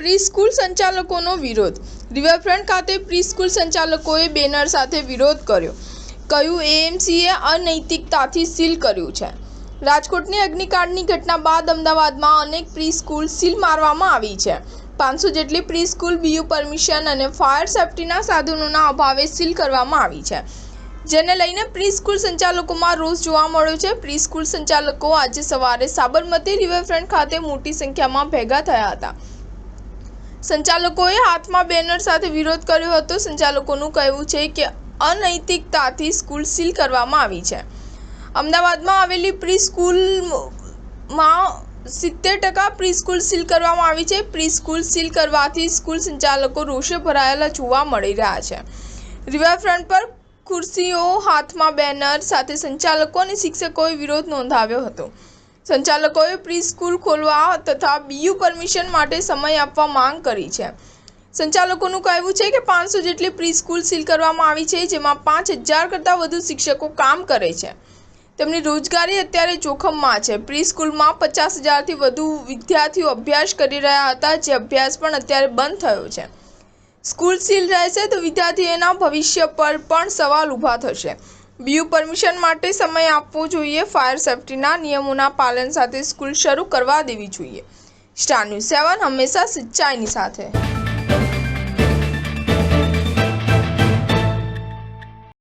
Pre-school સંચાલકોનો વિરોધ। Riverfront ખાતે pre-school સંચાલકોએ બેનર સાથે વિરોધ કર્યો। કહ્યું એએમસીએ અનૈતિકતાથી સીલ કર્યું છે। રાજકોટની અગ્નિકાંડની ઘટના બાદ અમદાવાદમાં અનેક પ્રી-સ્કૂલ સીલ મારવામાં આવી છે। 500 જેટલી પ્રી-સ્કૂલ બીયુ પરમિશન અને ફાયર સેફ્ટીના સાધનોના અભાવે સીલ કરવામાં આવી છે, જેને લઈને પ્રી-સ્કૂલ સંચાલકોમાં રોષ જોવા મળ્યો છે। પ્રી-સ્કૂલ સંચાલકો આજે સવારે સાબરમતી રિવરફ્રન્ટ ખાતે મોટી સંખ્યામાં ભેગા થયા હતા। સંચાલકોએ હાથમાં બેનર સાથે વિરોધ કર્યો હતો। સંચાલકોનું કહેવું છે કે અનૈતિકતાથી સ્કૂલ સીલ કરવામાં આવી છે। અમદાવાદમાં આવેલી પ્રી-સ્કૂલમાં 70% પ્રી-સ્કૂલ સીલ કરવામાં આવી છે। પ્રી-સ્કૂલ સીલ કરવાથી સ્કૂલ સંચાલકો રોષે ભરાયેલા જોવા મળી રહ્યા છે। રિવરફ્રન્ટ પર ખુરશીઓ, હાથમાં બેનર સાથે સંચાલકો અને શિક્ષકોએ વિરોધ નોંધાવ્યો હતો। સંચાલકોએ પ્રી-સ્કૂલ ખોલવા તથા બીયુ પરમિશન માટે સમય આપવા માંગ કરી છે। સંચાલકોનું કહેવું છે કે 500 જેટલી પ્રી-સ્કૂલ સીલ કરવામાં આવી છે, જેમાં 5000 કરતાં વધુ શિક્ષકો કામ કરે છે। તેમની રોજગારી અત્યારે જોખમમાં છે। પ્રી-સ્કૂલમાં 50,000થી વધુ વિદ્યાર્થીઓ અભ્યાસ કરી રહ્યા હતા, જે અભ્યાસ પણ અત્યારે બંધ થયો છે। સ્કૂલ સીલ રહેશે તો વિદ્યાર્થીઓના ભવિષ્ય પર પણ સવાલ ઊભા થશે। બીયુ પરમિશન માટે સમય આપવો જોઈએ। ફાયર સેફ્ટીના નિયમોના પાલન સાથે સ્કૂલ શરૂ કરવા દેવી જોઈએ। સ્ટાર ન્યૂઝ 7 હંમેશા સચ્ચાઈની સાથે।